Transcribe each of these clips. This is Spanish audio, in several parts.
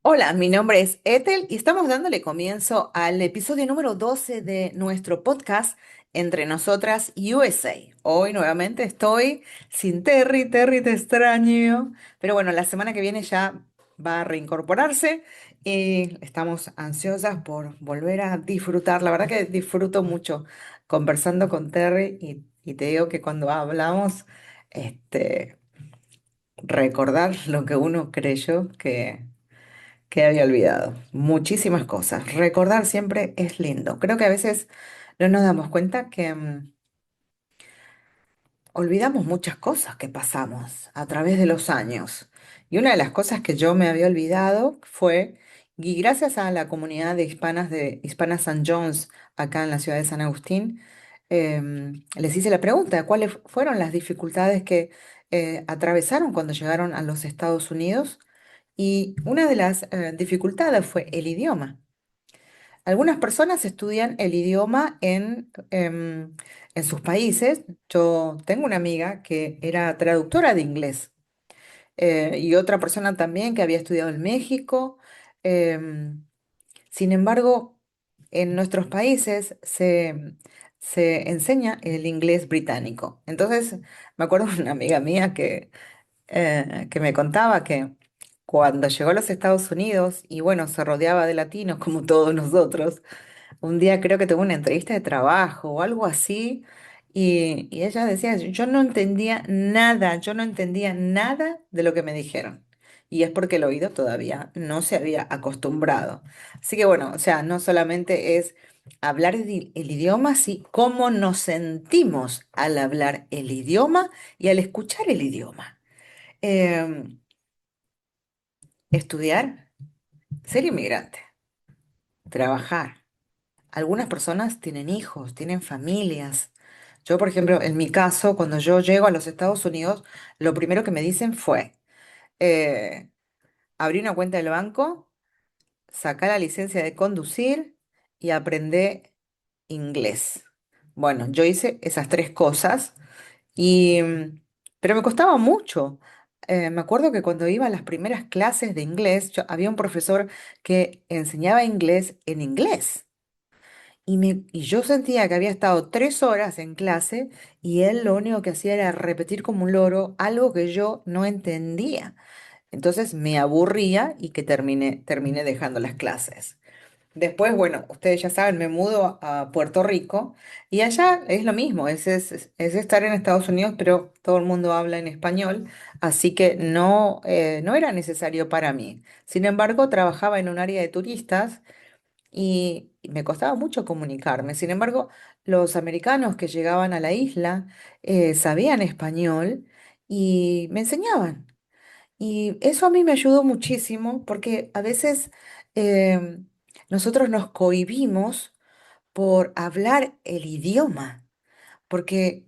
Hola, mi nombre es Ethel y estamos dándole comienzo al episodio número 12 de nuestro podcast Entre Nosotras USA. Hoy nuevamente estoy sin Terry, Terry te extraño, pero bueno, la semana que viene ya va a reincorporarse y estamos ansiosas por volver a disfrutar. La verdad que disfruto mucho conversando con Terry y te digo que cuando hablamos, este, recordar lo que uno creyó que había olvidado. Muchísimas cosas. Recordar siempre es lindo. Creo que a veces no nos damos cuenta que olvidamos muchas cosas que pasamos a través de los años. Y una de las cosas que yo me había olvidado fue, y gracias a la comunidad de Hispanas San John's acá en la ciudad de San Agustín, les hice la pregunta, ¿cuáles fueron las dificultades que atravesaron cuando llegaron a los Estados Unidos? Y una de las dificultades fue el idioma. Algunas personas estudian el idioma en sus países. Yo tengo una amiga que era traductora de inglés y otra persona también que había estudiado en México. Em, Sin embargo, en nuestros países se enseña el inglés británico. Entonces, me acuerdo de una amiga mía que me contaba que cuando llegó a los Estados Unidos y bueno, se rodeaba de latinos como todos nosotros, un día creo que tuvo una entrevista de trabajo o algo así, y ella decía, yo no entendía nada, yo no entendía nada de lo que me dijeron. Y es porque el oído todavía no se había acostumbrado. Así que bueno, o sea, no solamente es hablar el idioma, sí, cómo nos sentimos al hablar el idioma y al escuchar el idioma. Em, Estudiar, ser inmigrante, trabajar. Algunas personas tienen hijos, tienen familias. Yo, por ejemplo, en mi caso, cuando yo llego a los Estados Unidos, lo primero que me dicen fue, eh, abrí una cuenta del banco, sacar la licencia de conducir y aprender inglés. Bueno, yo hice esas tres cosas y, pero me costaba mucho. Me acuerdo que cuando iba a las primeras clases de inglés, había un profesor que enseñaba inglés en inglés. Y yo sentía que había estado 3 horas en clase y él lo único que hacía era repetir como un loro algo que yo no entendía. Entonces me aburría y que terminé dejando las clases. Después, bueno, ustedes ya saben, me mudo a Puerto Rico y allá es lo mismo, es estar en Estados Unidos, pero todo el mundo habla en español, así que no era necesario para mí. Sin embargo, trabajaba en un área de turistas y me costaba mucho comunicarme. Sin embargo, los americanos que llegaban a la isla sabían español y me enseñaban. Y eso a mí me ayudó muchísimo porque a veces nosotros nos cohibimos por hablar el idioma, porque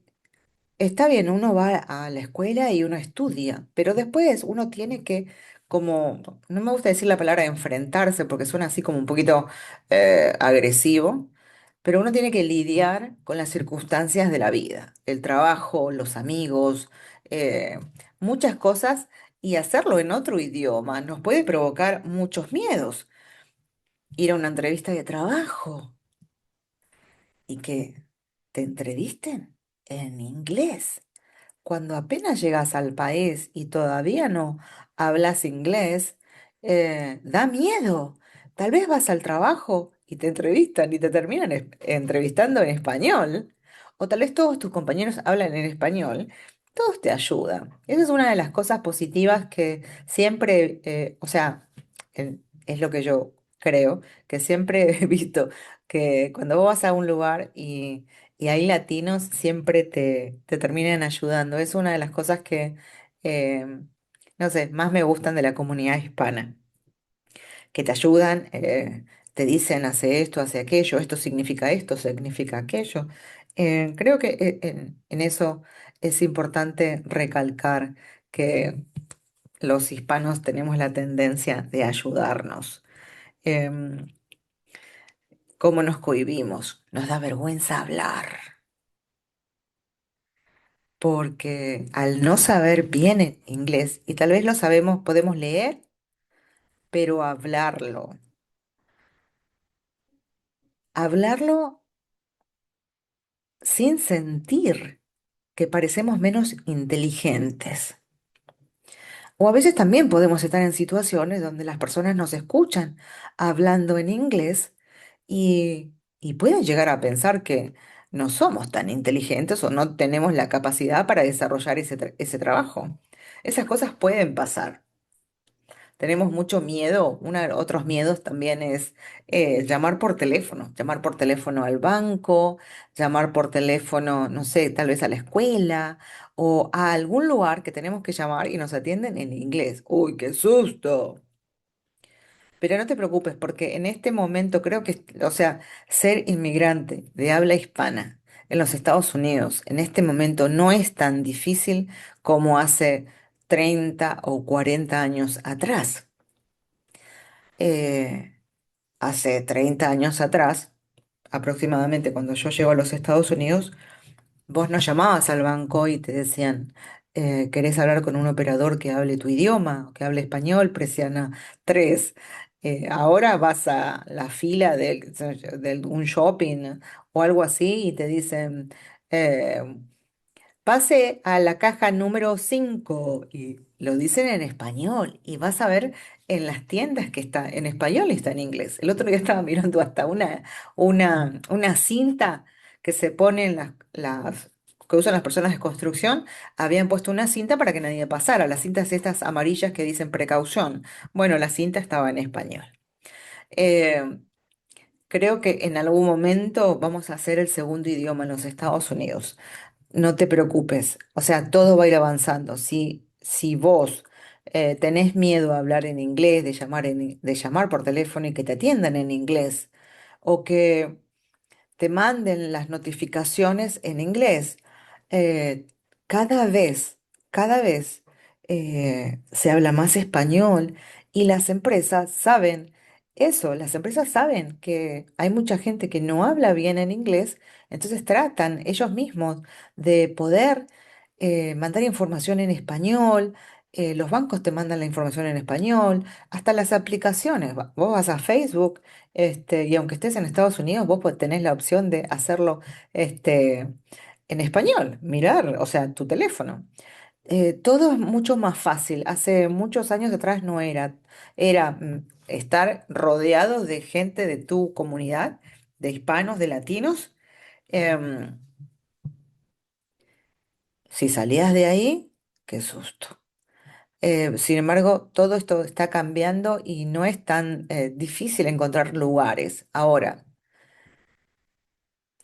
está bien, uno va a la escuela y uno estudia, pero después uno tiene que, como, no me gusta decir la palabra enfrentarse porque suena así como un poquito agresivo, pero uno tiene que lidiar con las circunstancias de la vida, el trabajo, los amigos, eh, muchas cosas, y hacerlo en otro idioma nos puede provocar muchos miedos. Ir a una entrevista de trabajo y que te entrevisten en inglés. Cuando apenas llegas al país y todavía no hablas inglés, da miedo. Tal vez vas al trabajo y te entrevistan y te terminan entrevistando en español. O tal vez todos tus compañeros hablan en español. Todos te ayudan. Esa es una de las cosas positivas que siempre, o sea, es lo que yo creo, que siempre he visto, que cuando vos vas a un lugar y hay latinos, siempre te terminan ayudando. Es una de las cosas que, eh, no sé, más me gustan de la comunidad hispana, que te ayudan, te dicen, hace esto, hace aquello, esto significa aquello. Creo que en eso es importante recalcar que los hispanos tenemos la tendencia de ayudarnos. Em, ¿Cómo nos cohibimos? Nos da vergüenza hablar. Porque al no saber bien inglés, y tal vez lo sabemos, podemos leer, pero hablarlo sin sentir que parecemos menos inteligentes. O a veces también podemos estar en situaciones donde las personas nos escuchan hablando en inglés y pueden llegar a pensar que no somos tan inteligentes o no tenemos la capacidad para desarrollar ese trabajo. Esas cosas pueden pasar. Tenemos mucho miedo. Uno de los otros miedos también es llamar por teléfono al banco, llamar por teléfono, no sé, tal vez a la escuela o a algún lugar que tenemos que llamar y nos atienden en inglés. ¡Uy, qué susto! Pero no te preocupes porque en este momento creo que, o sea, ser inmigrante de habla hispana en los Estados Unidos en este momento no es tan difícil como hace 30 o 40 años atrás. Eh, Hace 30 años atrás, aproximadamente cuando yo llego a los Estados Unidos, vos no llamabas al banco y te decían, ¿querés hablar con un operador que hable tu idioma, que hable español? Presiona 3. Ahora vas a la fila de un shopping o algo así y te dicen, eh, pase a la caja número 5 y lo dicen en español y vas a ver en las tiendas que está en español y está en inglés. El otro día estaba mirando hasta una cinta que se pone en que usan las personas de construcción, habían puesto una cinta para que nadie pasara, las cintas estas amarillas que dicen precaución. Bueno, la cinta estaba en español. Eh, Creo que en algún momento vamos a hacer el segundo idioma en los Estados Unidos. No te preocupes, o sea, todo va a ir avanzando. Si vos tenés miedo a hablar en inglés, de llamar por teléfono y que te atiendan en inglés, o que te manden las notificaciones en inglés. Eh, cada vez, cada vez se habla más español y las empresas saben eso, las empresas saben que hay mucha gente que no habla bien en inglés, entonces tratan ellos mismos de poder mandar información en español. Los bancos te mandan la información en español, hasta las aplicaciones. Vos vas a Facebook y aunque estés en Estados Unidos, vos tenés la opción de hacerlo este, en español, mirar, o sea, tu teléfono. Todo es mucho más fácil. Hace muchos años atrás no era. Era estar rodeado de gente de tu comunidad, de hispanos, de latinos. Em, si salías de ahí, qué susto. Sin embargo, todo esto está cambiando y no es tan difícil encontrar lugares. Ahora,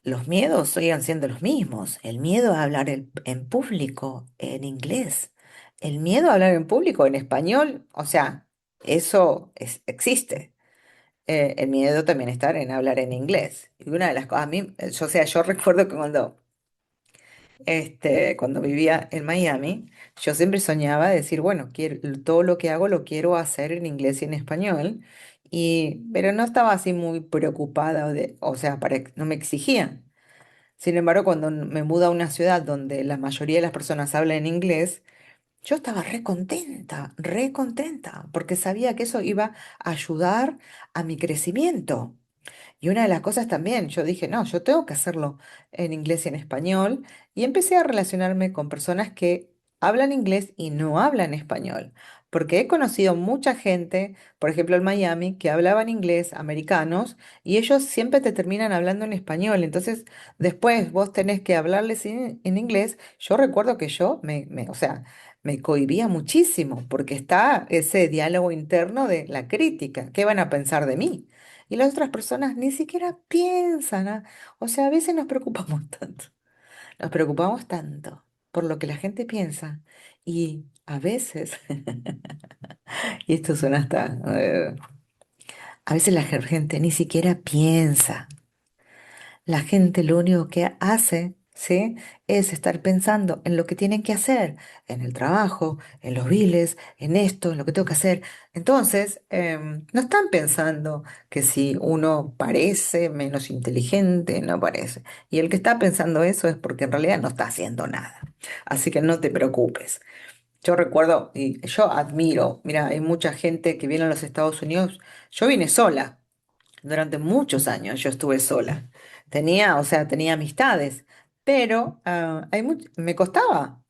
los miedos siguen siendo los mismos. El miedo a hablar en público en inglés. El miedo a hablar en público en español. O sea, existe. El miedo también está en hablar en inglés. Y una de las cosas, a mí, o sea, yo recuerdo que cuando vivía en Miami, yo siempre soñaba de decir, bueno, todo lo que hago lo quiero hacer en inglés y en español. Pero no estaba así muy preocupada, o sea, no me exigían. Sin embargo, cuando me mudo a una ciudad donde la mayoría de las personas hablan inglés, yo estaba re contenta, porque sabía que eso iba a ayudar a mi crecimiento. Y una de las cosas también, yo dije, no, yo tengo que hacerlo en inglés y en español. Y empecé a relacionarme con personas que hablan inglés y no hablan español. Porque he conocido mucha gente, por ejemplo en Miami, que hablaban inglés, americanos, y ellos siempre te terminan hablando en español. Entonces, después vos tenés que hablarles en inglés. Yo recuerdo que o sea, me cohibía muchísimo, porque está ese diálogo interno de la crítica. ¿Qué van a pensar de mí? Y las otras personas ni siquiera piensan. O sea, a veces nos preocupamos tanto. Nos preocupamos tanto por lo que la gente piensa. Y a veces, y esto suena hasta, a veces la gente ni siquiera piensa. La gente lo único que hace, ¿sí? Es estar pensando en lo que tienen que hacer, en el trabajo, en los biles, en esto, en lo que tengo que hacer. Entonces, no están pensando que si uno parece menos inteligente, no parece. Y el que está pensando eso es porque en realidad no está haciendo nada. Así que no te preocupes. Yo recuerdo y yo admiro, mira, hay mucha gente que viene a los Estados Unidos. Yo vine sola. Durante muchos años yo estuve sola. Tenía, o sea, tenía amistades, pero me costaba.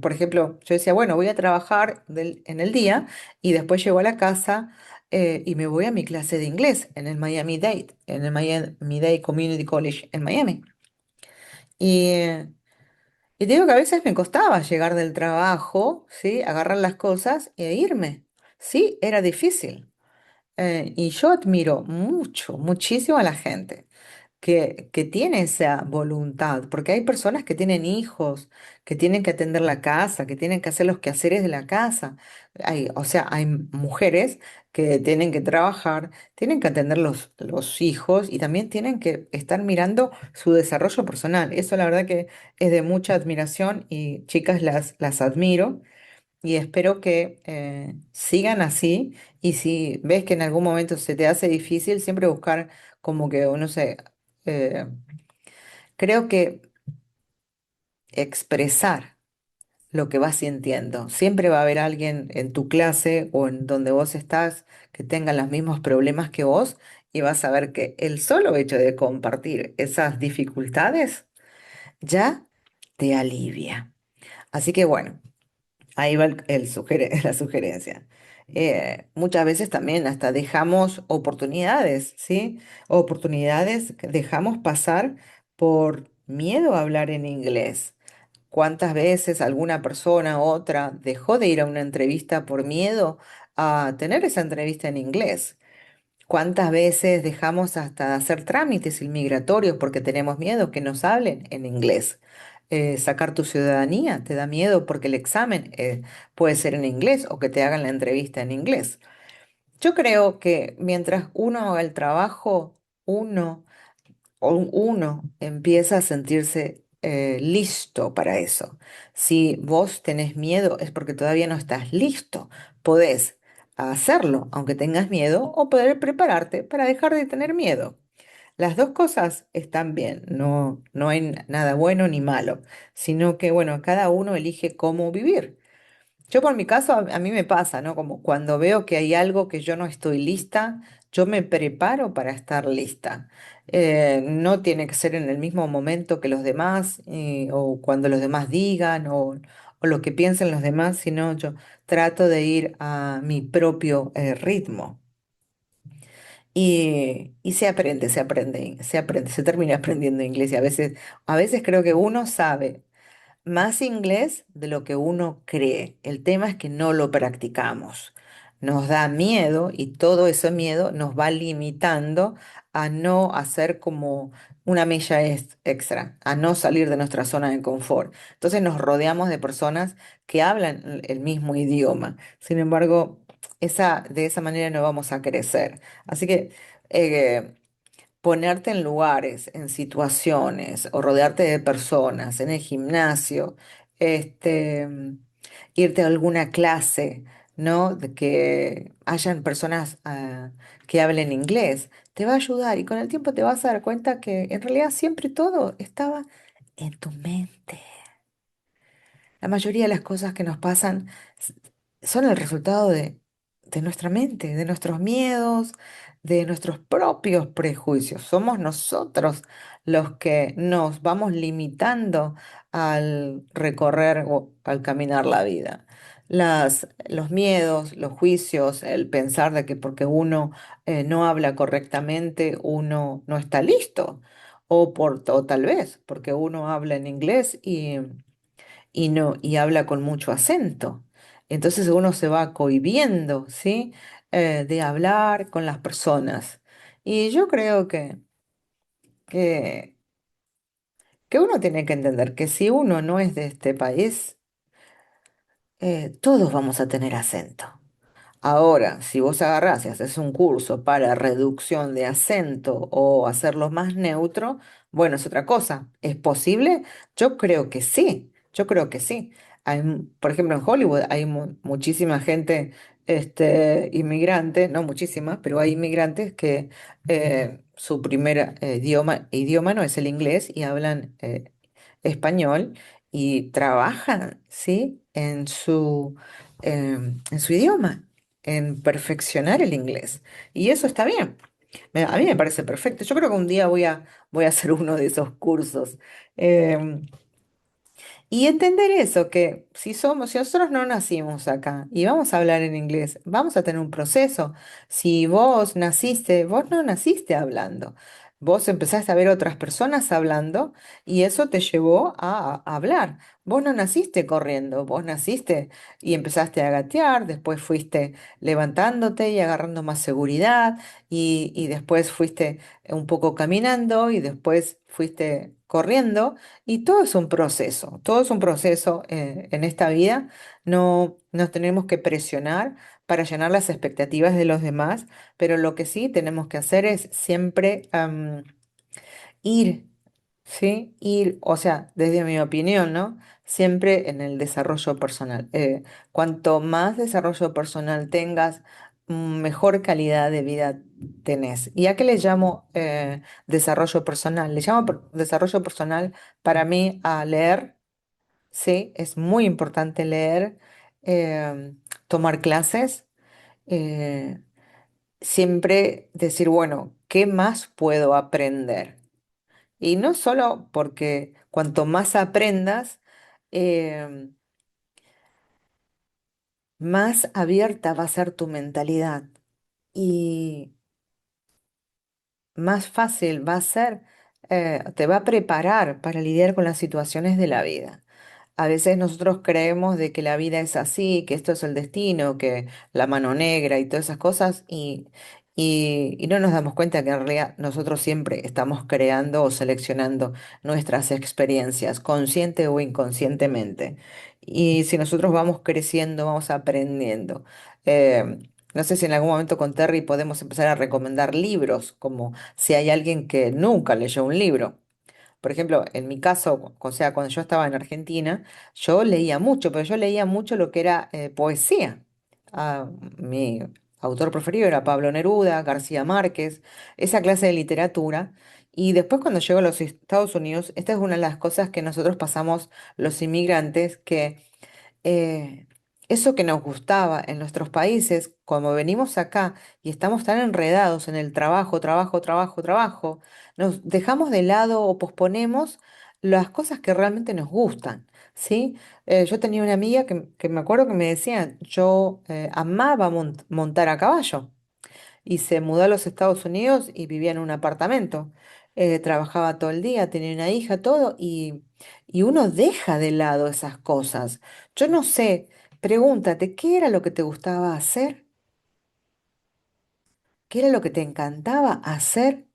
Por ejemplo, yo decía, bueno, voy a trabajar en el día y después llego a la casa y me voy a mi clase de inglés en el Miami-Dade, en el Miami-Dade Community College en Miami. Y, eh, y te digo que a veces me costaba llegar del trabajo, ¿sí? Agarrar las cosas e irme. Sí, era difícil. Y yo admiro mucho, muchísimo a la gente que tiene esa voluntad, porque hay personas que tienen hijos, que tienen que atender la casa, que tienen que hacer los quehaceres de la casa. O sea, hay mujeres que tienen que trabajar, tienen que atender los hijos y también tienen que estar mirando su desarrollo personal. Eso la verdad que es de mucha admiración y chicas las admiro y espero que sigan así. Y si ves que en algún momento se te hace difícil, siempre buscar como que, no sé, eh, creo que expresar lo que vas sintiendo. Siempre va a haber alguien en tu clase o en donde vos estás que tenga los mismos problemas que vos y vas a ver que el solo hecho de compartir esas dificultades ya te alivia. Así que bueno. Ahí va la sugerencia. Muchas veces también hasta dejamos oportunidades, ¿sí? Oportunidades que dejamos pasar por miedo a hablar en inglés. ¿Cuántas veces alguna persona u otra dejó de ir a una entrevista por miedo a tener esa entrevista en inglés? ¿Cuántas veces dejamos hasta de hacer trámites inmigratorios porque tenemos miedo que nos hablen en inglés? Sacar tu ciudadanía te da miedo porque el examen puede ser en inglés o que te hagan la entrevista en inglés. Yo creo que mientras uno haga el trabajo, uno uno empieza a sentirse listo para eso. Si vos tenés miedo es porque todavía no estás listo. Podés hacerlo aunque tengas miedo o poder prepararte para dejar de tener miedo. Las dos cosas están bien, no hay nada bueno ni malo, sino que bueno, cada uno elige cómo vivir. Yo por mi caso, a mí me pasa, ¿no? Como cuando veo que hay algo que yo no estoy lista, yo me preparo para estar lista. No tiene que ser en el mismo momento que los demás, o cuando los demás digan, o lo que piensen los demás, sino yo trato de ir a mi propio ritmo. Y se aprende, se termina aprendiendo inglés. Y a veces creo que uno sabe más inglés de lo que uno cree. El tema es que no lo practicamos. Nos da miedo y todo ese miedo nos va limitando a no hacer como una milla extra, a no salir de nuestra zona de confort. Entonces nos rodeamos de personas que hablan el mismo idioma. Sin embargo, de esa manera no vamos a crecer. Así que eh, ponerte en lugares, en situaciones o rodearte de personas, en el gimnasio, irte a alguna clase, ¿no? De que hayan personas que hablen inglés, te va a ayudar y con el tiempo te vas a dar cuenta que en realidad siempre todo estaba en tu mente. La mayoría de las cosas que nos pasan s- son el resultado de nuestra mente, de nuestros miedos, de nuestros propios prejuicios. Somos nosotros los que nos vamos limitando al recorrer o al caminar la vida. Los miedos, los juicios, el pensar de que porque uno no habla correctamente, uno no está listo. O tal vez porque uno habla en inglés y no, y habla con mucho acento. Entonces uno se va cohibiendo, ¿sí? De hablar con las personas. Y yo creo que, que uno tiene que entender que si uno no es de este país, todos vamos a tener acento. Ahora, si vos agarrás y haces un curso para reducción de acento o hacerlo más neutro, bueno, es otra cosa. ¿Es posible? Yo creo que sí, yo creo que sí. Por ejemplo, en Hollywood hay muchísima gente inmigrante, no muchísimas, pero hay inmigrantes que su primer idioma no es el inglés y hablan español y trabajan, ¿sí? En su idioma, en perfeccionar el inglés. Y eso está bien. A mí me parece perfecto. Yo creo que un día voy a hacer uno de esos cursos. Em, y entender eso, que si nosotros no nacimos acá y vamos a hablar en inglés, vamos a tener un proceso. Si vos no naciste hablando. Vos empezaste a ver otras personas hablando y eso te llevó a hablar. Vos no naciste corriendo, vos naciste y empezaste a gatear, después fuiste levantándote y agarrando más seguridad y después fuiste un poco caminando y después fuiste corriendo. Y todo es un proceso, todo es un proceso en esta vida. No nos tenemos que presionar para llenar las expectativas de los demás, pero lo que sí tenemos que hacer es siempre ir, ¿sí? Ir, o sea, desde mi opinión, ¿no? Siempre en el desarrollo personal. Cuanto más desarrollo personal tengas, mejor calidad de vida tenés. ¿Y a qué le llamo desarrollo personal? Le llamo desarrollo personal para mí a leer, ¿sí? Es muy importante leer, tomar clases, eh, siempre decir, bueno, ¿qué más puedo aprender? Y no solo porque cuanto más aprendas, eh, más abierta va a ser tu mentalidad y más fácil va a ser, te va a preparar para lidiar con las situaciones de la vida. A veces nosotros creemos de que la vida es así, que esto es el destino, que la mano negra y todas esas cosas, y no nos damos cuenta que en realidad nosotros siempre estamos creando o seleccionando nuestras experiencias, consciente o inconscientemente. Y si nosotros vamos creciendo, vamos aprendiendo. No sé si en algún momento con Terry podemos empezar a recomendar libros, como si hay alguien que nunca leyó un libro. Por ejemplo, en mi caso, o sea, cuando yo estaba en Argentina, yo leía mucho, pero yo leía mucho lo que era poesía. Ah, mi autor preferido era Pablo Neruda, García Márquez, esa clase de literatura. Y después cuando llego a los Estados Unidos, esta es una de las cosas que nosotros pasamos los inmigrantes, que eh, eso que nos gustaba en nuestros países, como venimos acá y estamos tan enredados en el trabajo, trabajo, trabajo, trabajo, nos dejamos de lado o posponemos las cosas que realmente nos gustan, ¿sí? Yo tenía una amiga que me acuerdo que me decía, yo amaba montar a caballo y se mudó a los Estados Unidos y vivía en un apartamento. Trabajaba todo el día, tenía una hija, todo, y uno deja de lado esas cosas. Yo no sé, pregúntate, ¿qué era lo que te gustaba hacer? ¿Qué era lo que te encantaba hacer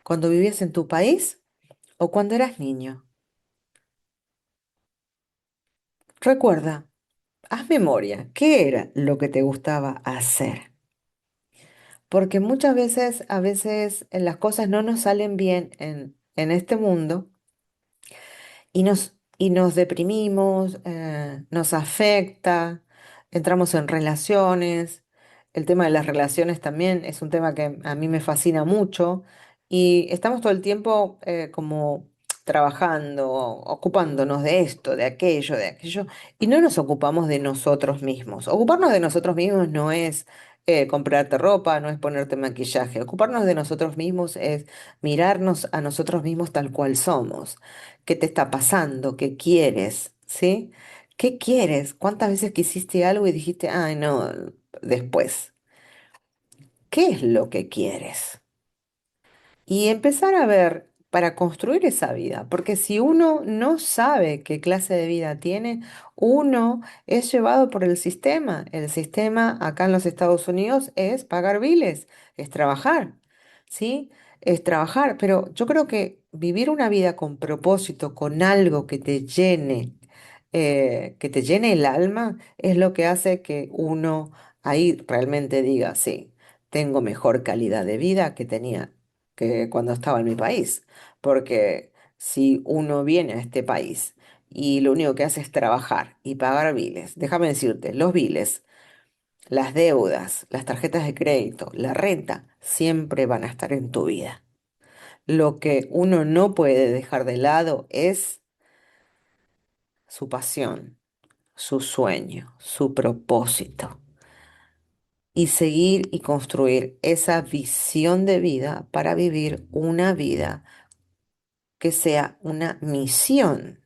cuando vivías en tu país o cuando eras niño? Recuerda, haz memoria, ¿qué era lo que te gustaba hacer? Porque muchas veces, a veces las cosas no nos salen bien en este mundo y nos deprimimos, nos afecta, entramos en relaciones. El tema de las relaciones también es un tema que a mí me fascina mucho y estamos todo el tiempo como trabajando, ocupándonos de esto, de aquello, y no nos ocupamos de nosotros mismos. Ocuparnos de nosotros mismos no es comprarte ropa, no es ponerte maquillaje. Ocuparnos de nosotros mismos es mirarnos a nosotros mismos tal cual somos. ¿Qué te está pasando? ¿Qué quieres? ¿Sí? ¿Qué quieres? ¿Cuántas veces quisiste algo y dijiste, ay, no, después? ¿Qué es lo que quieres? Y empezar a ver para construir esa vida, porque si uno no sabe qué clase de vida tiene, uno es llevado por el sistema. El sistema acá en los Estados Unidos es pagar biles, es trabajar, ¿sí? Es trabajar, pero yo creo que vivir una vida con propósito, con algo que te llene el alma, es lo que hace que uno ahí realmente diga, sí, tengo mejor calidad de vida que tenía que cuando estaba en mi país. Porque si uno viene a este país y lo único que hace es trabajar y pagar biles, déjame decirte, los biles, las deudas, las tarjetas de crédito, la renta, siempre van a estar en tu vida. Lo que uno no puede dejar de lado es su pasión, su sueño, su propósito y seguir y construir esa visión de vida para vivir una vida que sea una misión.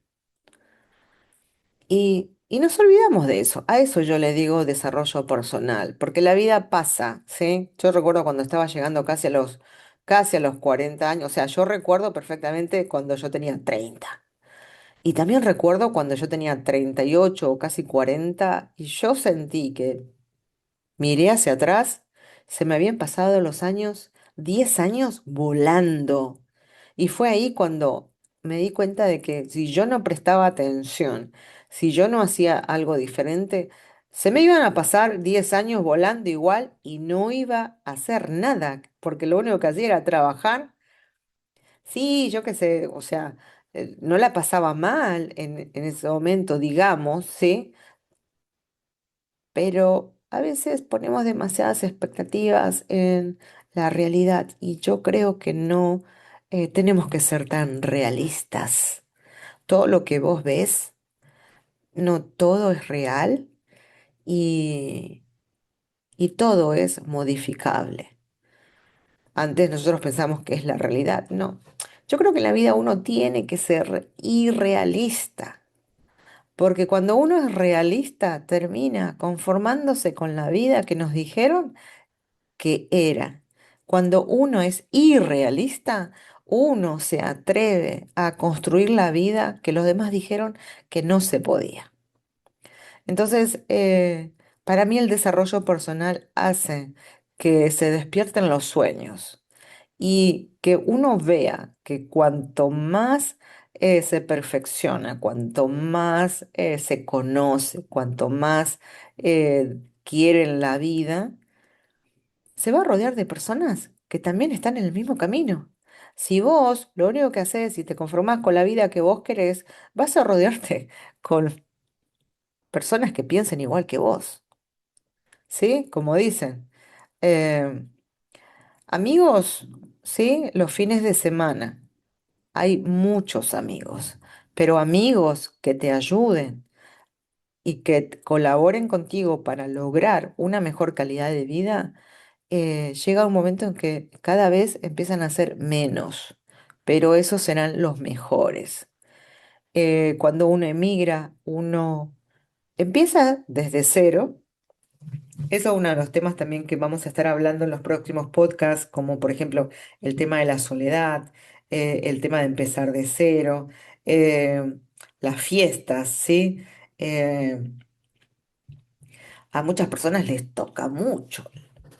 Y nos olvidamos de eso. A eso yo le digo desarrollo personal, porque la vida pasa, ¿sí? Yo recuerdo cuando estaba llegando casi a los 40 años, o sea, yo recuerdo perfectamente cuando yo tenía 30. Y también recuerdo cuando yo tenía 38 o casi 40 y yo sentí que miré hacia atrás, se me habían pasado los años, 10 años volando. Y fue ahí cuando me di cuenta de que si yo no prestaba atención, si yo no hacía algo diferente, se me iban a pasar 10 años volando igual y no iba a hacer nada, porque lo único que hacía era trabajar. Sí, yo qué sé, o sea, no la pasaba mal en ese momento, digamos, ¿sí? Pero a veces ponemos demasiadas expectativas en la realidad y yo creo que no tenemos que ser tan realistas. Todo lo que vos ves, no todo es real y, y todo es modificable. Antes nosotros pensamos que es la realidad, no. Yo creo que en la vida uno tiene que ser irrealista, porque cuando uno es realista termina conformándose con la vida que nos dijeron que era. Cuando uno es irrealista, uno se atreve a construir la vida que los demás dijeron que no se podía. Entonces, para mí el desarrollo personal hace que se despierten los sueños y que uno vea que cuanto más se perfecciona, cuanto más se conoce, cuanto más quiere en la vida, se va a rodear de personas que también están en el mismo camino. Si vos lo único que haces y te conformás con la vida que vos querés, vas a rodearte con personas que piensen igual que vos, ¿sí? Como dicen, eh, amigos, ¿sí? Los fines de semana. Hay muchos amigos, pero amigos que te ayuden y que colaboren contigo para lograr una mejor calidad de vida, llega un momento en que cada vez empiezan a ser menos, pero esos serán los mejores. Cuando uno emigra, uno empieza desde cero. Eso es uno de los temas también que vamos a estar hablando en los próximos podcasts, como por ejemplo el tema de la soledad, el tema de empezar de cero, eh, las fiestas, ¿sí? Eh, a muchas personas les toca mucho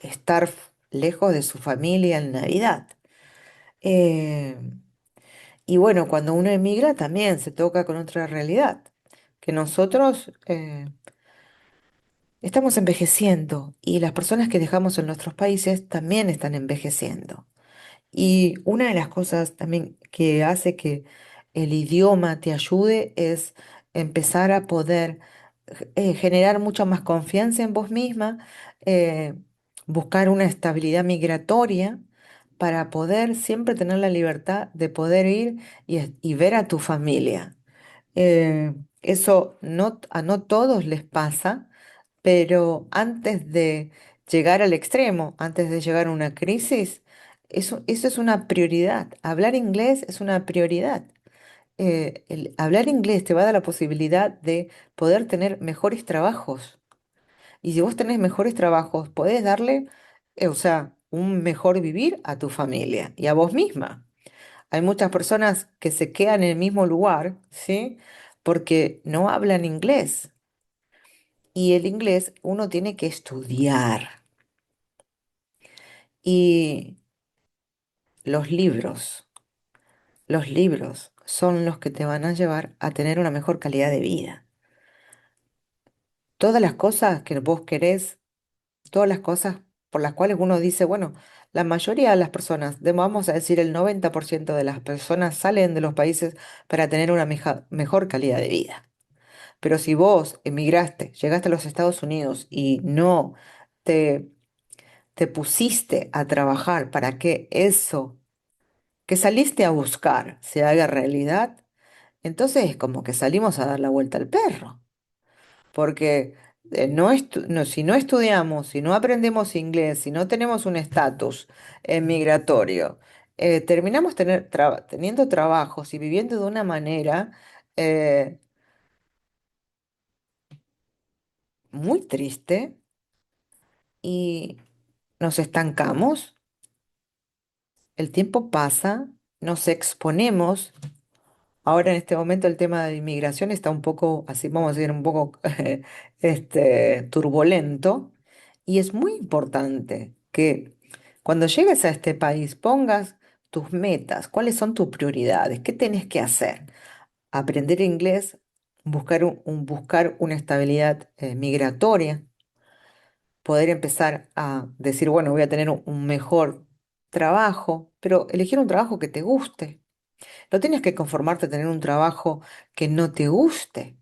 estar lejos de su familia en Navidad. Eh, y bueno, cuando uno emigra también se toca con otra realidad, que nosotros estamos envejeciendo y las personas que dejamos en nuestros países también están envejeciendo. Y una de las cosas también que hace que el idioma te ayude es empezar a poder generar mucha más confianza en vos misma, eh, buscar una estabilidad migratoria para poder siempre tener la libertad de poder ir y ver a tu familia. Eso a no todos les pasa, pero antes de llegar al extremo, antes de llegar a una crisis, eso es una prioridad. Hablar inglés es una prioridad. El hablar inglés te va a dar la posibilidad de poder tener mejores trabajos. Y si vos tenés mejores trabajos, podés darle, o sea, un mejor vivir a tu familia y a vos misma. Hay muchas personas que se quedan en el mismo lugar, ¿sí? Porque no hablan inglés. Y el inglés uno tiene que estudiar. Y los libros, los libros son los que te van a llevar a tener una mejor calidad de vida. Todas las cosas que vos querés, todas las cosas por las cuales uno dice, bueno, la mayoría de las personas, vamos a decir el 90% de las personas salen de los países para tener una mejor calidad de vida. Pero si vos emigraste, llegaste a los Estados Unidos y no te, te pusiste a trabajar para que eso que saliste a buscar se haga realidad, Entonces es como que salimos a dar la vuelta al perro, porque si no estudiamos, si no aprendemos inglés, si no tenemos un estatus migratorio, terminamos teniendo trabajos y viviendo de una manera eh, muy triste y nos estancamos, el tiempo pasa, nos exponemos. Ahora en este momento el tema de inmigración está un poco, así vamos a decir, un poco turbulento y es muy importante que cuando llegues a este país pongas tus metas, cuáles son tus prioridades, qué tenés que hacer. Aprender inglés, buscar una estabilidad migratoria, poder empezar a decir, bueno, voy a tener un mejor trabajo, pero elegir un trabajo que te guste. No tienes que conformarte a tener un trabajo que no te guste.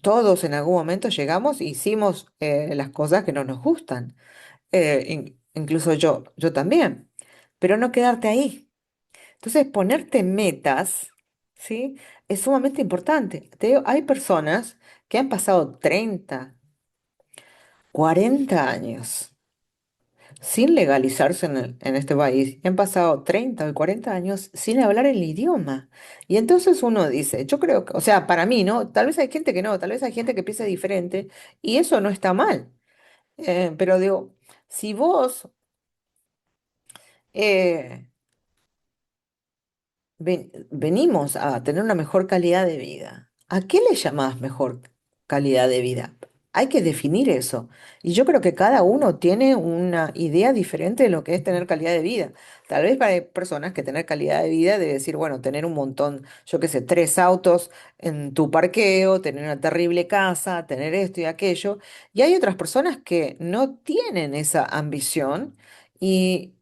Todos en algún momento llegamos e hicimos las cosas que no nos gustan. Incluso yo también. Pero no quedarte ahí. Entonces, ponerte metas, ¿sí? Es sumamente importante. Te digo, hay personas que han pasado 30, 40 años sin legalizarse en este país. Han pasado 30 o 40 años sin hablar el idioma. Y entonces uno dice, yo creo que, o sea, para mí, ¿no? Tal vez hay gente que no, tal vez hay gente que piensa diferente y eso no está mal. Pero digo, si vos eh, venimos a tener una mejor calidad de vida, ¿a qué le llamás mejor calidad de vida? Hay que definir eso. Y yo creo que cada uno tiene una idea diferente de lo que es tener calidad de vida. Tal vez para personas que tener calidad de vida debe decir, bueno, tener un montón, yo qué sé, 3 autos en tu parqueo, tener una terrible casa, tener esto y aquello. Y hay otras personas que no tienen esa ambición y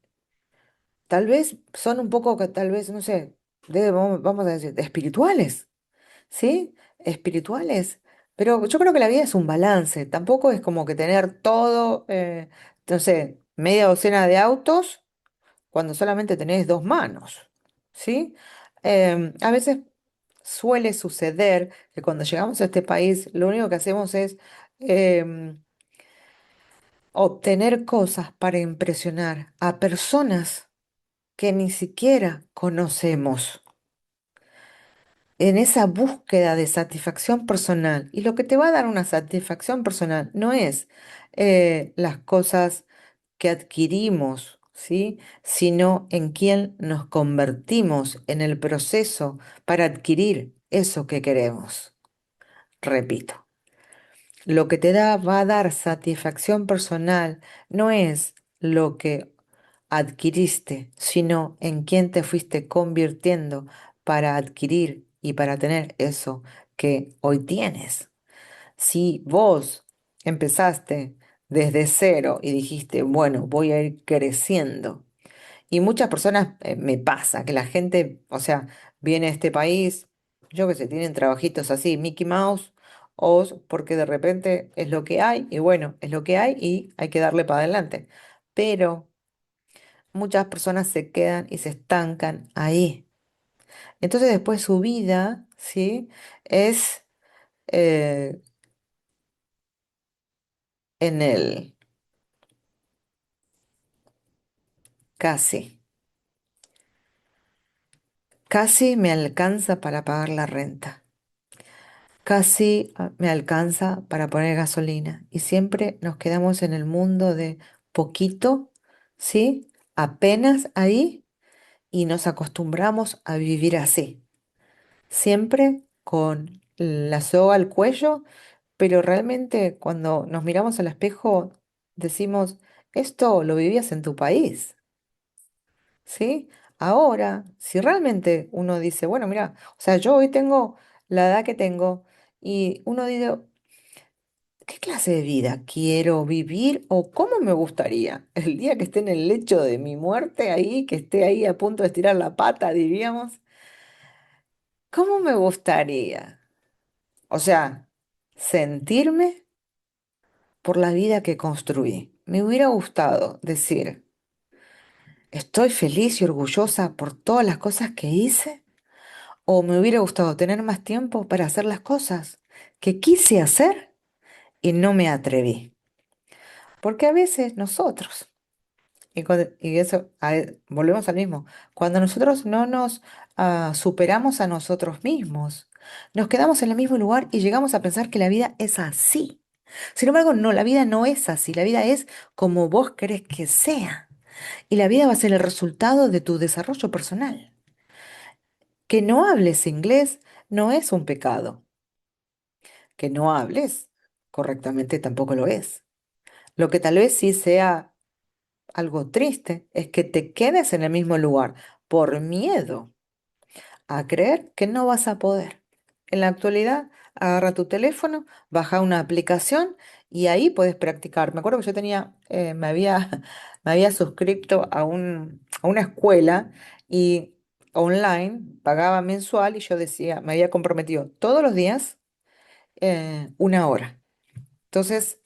tal vez son un poco, tal vez, no sé, vamos a decir, espirituales. ¿Sí? Espirituales. Pero yo creo que la vida es un balance. Tampoco es como que tener todo, no sé, media docena de autos cuando solamente tenés 2 manos. ¿Sí? A veces suele suceder que cuando llegamos a este país, lo único que hacemos es obtener cosas para impresionar a personas que ni siquiera conocemos, en esa búsqueda de satisfacción personal. Y lo que te va a dar una satisfacción personal no es las cosas que adquirimos, ¿sí? Sino en quién nos convertimos en el proceso para adquirir eso que queremos. Repito. Lo que va a dar satisfacción personal no es lo que adquiriste, sino en quién te fuiste convirtiendo para adquirir y para tener eso que hoy tienes. Si vos empezaste desde cero y dijiste, bueno, voy a ir creciendo, y muchas personas me pasa que la gente, o sea, viene a este país, yo que sé, tienen trabajitos así, Mickey Mouse, o porque de repente es lo que hay, y bueno, es lo que hay y hay que darle para adelante. Pero muchas personas se quedan y se estancan ahí. Entonces después su vida, ¿sí? Es eh, en el casi. Casi me alcanza para pagar la renta. Casi me alcanza para poner gasolina y siempre nos quedamos en el mundo de poquito, ¿sí? Apenas ahí y nos acostumbramos a vivir así, siempre con la soga al cuello, pero realmente cuando nos miramos al espejo decimos, esto lo vivías en tu país, ¿sí? Ahora, si realmente uno dice, bueno, mira, o sea, yo hoy tengo la edad que tengo y uno dice, ¿qué clase de vida quiero vivir o cómo me gustaría? El día que esté en el lecho de mi muerte, ahí, que esté ahí a punto de estirar la pata, diríamos, ¿cómo me gustaría? O sea, sentirme por la vida que construí. Me hubiera gustado decir, estoy feliz y orgullosa por todas las cosas que hice o me hubiera gustado tener más tiempo para hacer las cosas que quise hacer y no me atreví. Porque a veces nosotros, y eso, volvemos al mismo, cuando nosotros no nos superamos a nosotros mismos, nos quedamos en el mismo lugar y llegamos a pensar que la vida es así. Sin embargo, no, la vida no es así, la vida es como vos querés que sea. Y la vida va a ser el resultado de tu desarrollo personal. Que no hables inglés no es un pecado. Que no hables correctamente tampoco lo es. Lo que tal vez sí sea algo triste es que te quedes en el mismo lugar por miedo a creer que no vas a poder. En la actualidad, agarra tu teléfono, baja una aplicación y ahí puedes practicar. Me acuerdo que yo tenía, me había suscrito a una escuela y online, pagaba mensual y yo decía, me había comprometido todos los días una hora. Entonces,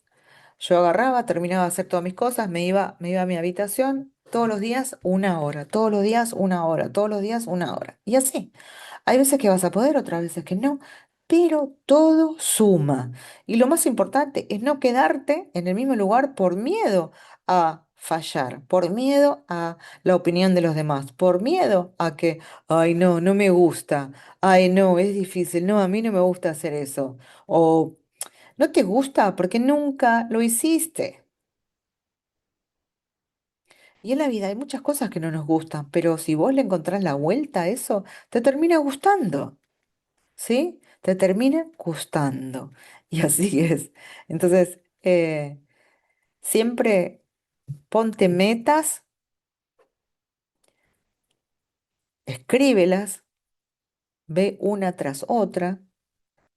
yo agarraba, terminaba de hacer todas mis cosas, me iba a mi habitación, todos los días una hora, todos los días una hora, todos los días una hora. Y así. Hay veces que vas a poder, otras veces que no, pero todo suma. Y lo más importante es no quedarte en el mismo lugar por miedo a fallar, por miedo a la opinión de los demás, por miedo a que, ay, no, no me gusta, ay, no, es difícil, no, a mí no me gusta hacer eso. O no te gusta porque nunca lo hiciste. Y en la vida hay muchas cosas que no nos gustan, pero si vos le encontrás la vuelta a eso, te termina gustando. ¿Sí? Te termina gustando. Y así es. Entonces, siempre ponte metas, escríbelas, ve una tras otra.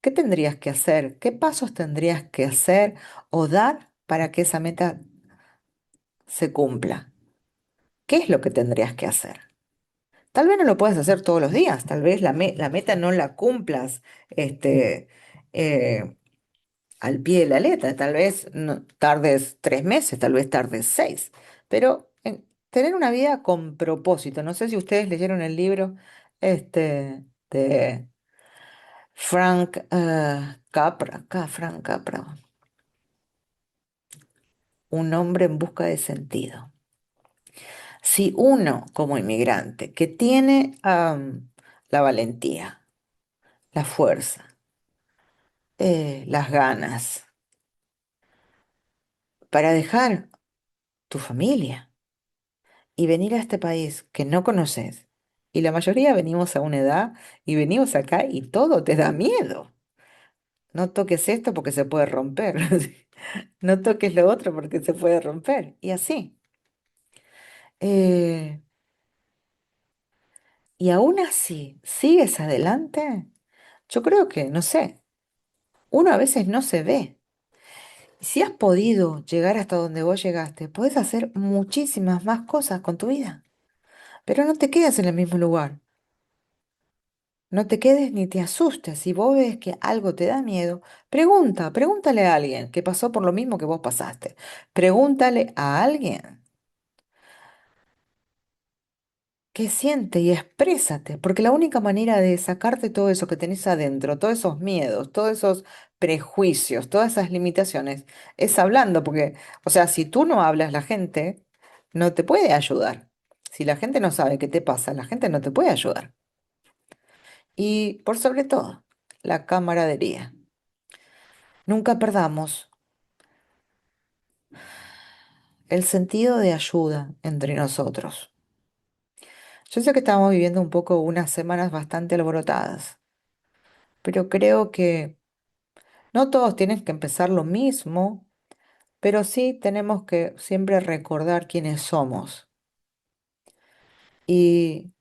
¿Qué tendrías que hacer? ¿Qué pasos tendrías que hacer o dar para que esa meta se cumpla? ¿Qué es lo que tendrías que hacer? Tal vez no lo puedas hacer todos los días, tal vez la meta no la cumplas este, eh, al pie de la letra. Tal vez no, tardes 3 meses, tal vez tardes 6, pero tener una vida con propósito. No sé si ustedes leyeron el libro de Frank Frank Capra, Un hombre en busca de sentido. Si uno como inmigrante que tiene la valentía, la fuerza, las ganas para dejar tu familia, y venir a este país que no conoces, y la mayoría venimos a una edad y venimos acá y todo te da miedo. No toques esto porque se puede romper. No toques lo otro porque se puede romper. Y así. Eh, y aún así, ¿sigues adelante? Yo creo que, no sé, uno a veces no se ve. Si has podido llegar hasta donde vos llegaste, podés hacer muchísimas más cosas con tu vida. Pero no te quedas en el mismo lugar. No te quedes ni te asustes. Si vos ves que algo te da miedo, pregúntale a alguien que pasó por lo mismo que vos pasaste. Pregúntale a alguien qué siente y exprésate, porque la única manera de sacarte todo eso que tenés adentro, todos esos miedos, todos esos prejuicios, todas esas limitaciones, es hablando, porque, o sea, si tú no hablas, la gente no te puede ayudar. Si la gente no sabe qué te pasa, la gente no te puede ayudar. Y por sobre todo, la camaradería. Nunca perdamos el sentido de ayuda entre nosotros. Yo sé que estamos viviendo un poco unas semanas bastante alborotadas, pero creo que no todos tienen que empezar lo mismo, pero sí tenemos que siempre recordar quiénes somos. Y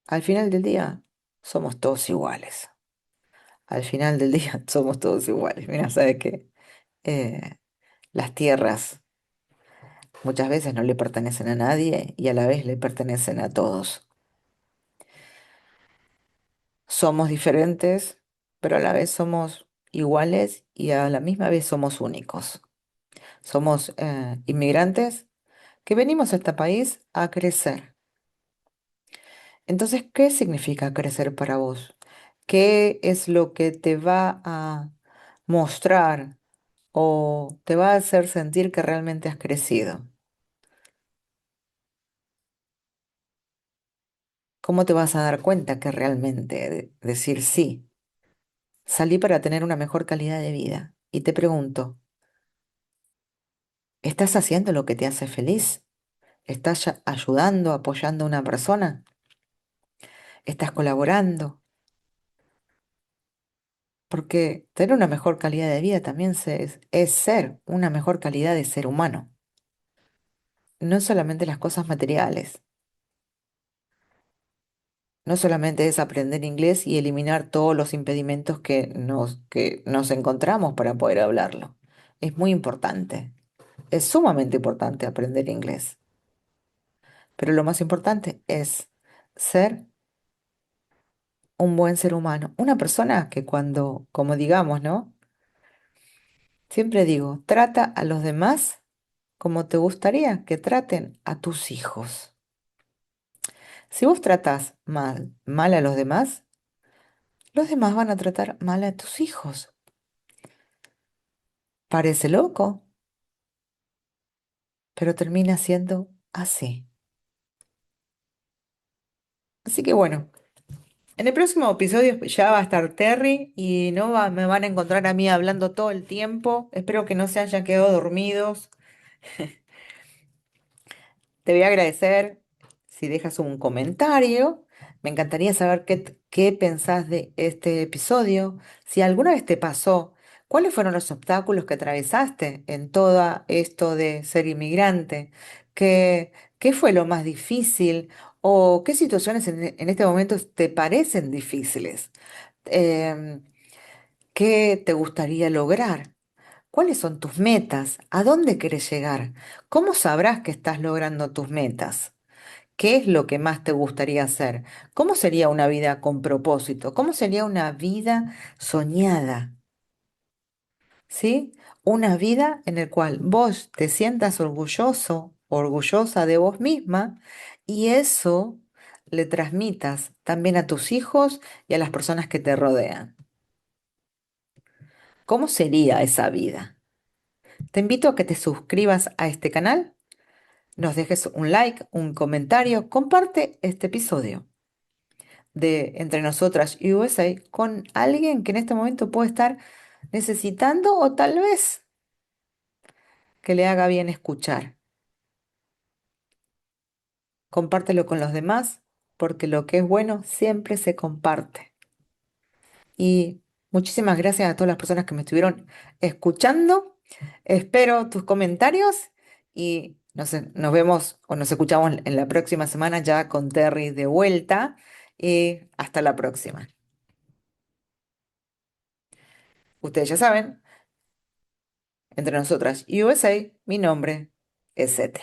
al final del día somos todos iguales. Al final del día somos todos iguales. Mira, sabes que las tierras muchas veces no le pertenecen a nadie y a la vez le pertenecen a todos. Somos diferentes, pero a la vez somos iguales y a la misma vez somos únicos. Somos inmigrantes que venimos a este país a crecer. Entonces, ¿qué significa crecer para vos? ¿Qué es lo que te va a mostrar o te va a hacer sentir que realmente has crecido? ¿Cómo te vas a dar cuenta que realmente decir sí, salí para tener una mejor calidad de vida? Y te pregunto, ¿estás haciendo lo que te hace feliz? ¿Estás ayudando, apoyando a una persona? ¿Estás colaborando? Porque tener una mejor calidad de vida también es ser una mejor calidad de ser humano. No solamente las cosas materiales, no solamente es aprender inglés y eliminar todos los impedimentos que nos encontramos para poder hablarlo. Es muy importante, es sumamente importante aprender inglés, pero lo más importante es ser un buen ser humano, una persona que cuando, como digamos, ¿no? Siempre digo, trata a los demás como te gustaría que traten a tus hijos. Si vos tratás mal a los demás van a tratar mal a tus hijos. Parece loco, pero termina siendo así. Así que bueno, en el próximo episodio ya va a estar Terry y me van a encontrar a mí hablando todo el tiempo. Espero que no se hayan quedado dormidos. Te voy a agradecer si dejas un comentario. Me encantaría saber qué pensás de este episodio. Si alguna vez te pasó, ¿cuáles fueron los obstáculos que atravesaste en todo esto de ser inmigrante? ¿Qué fue lo más difícil? ¿O qué situaciones en este momento te parecen difíciles? Em, ¿Qué te gustaría lograr? ¿Cuáles son tus metas? ¿A dónde quieres llegar? ¿Cómo sabrás que estás logrando tus metas? ¿Qué es lo que más te gustaría hacer? ¿Cómo sería una vida con propósito? ¿Cómo sería una vida soñada? ¿Sí? Una vida en la cual vos te sientas orgulloso, orgullosa de vos misma y eso le transmitas también a tus hijos y a las personas que te rodean. ¿Cómo sería esa vida? Te invito a que te suscribas a este canal, nos dejes un like, un comentario, comparte este episodio de Entre Nosotras y USA con alguien que en este momento puede estar necesitando o tal vez que le haga bien escuchar. Compártelo con los demás porque lo que es bueno siempre se comparte. Y muchísimas gracias a todas las personas que me estuvieron escuchando. Espero tus comentarios y nos vemos o nos escuchamos en la próxima semana ya con Terry de vuelta. Y hasta la próxima. Ustedes ya saben, entre nosotras y USA, mi nombre es Sete.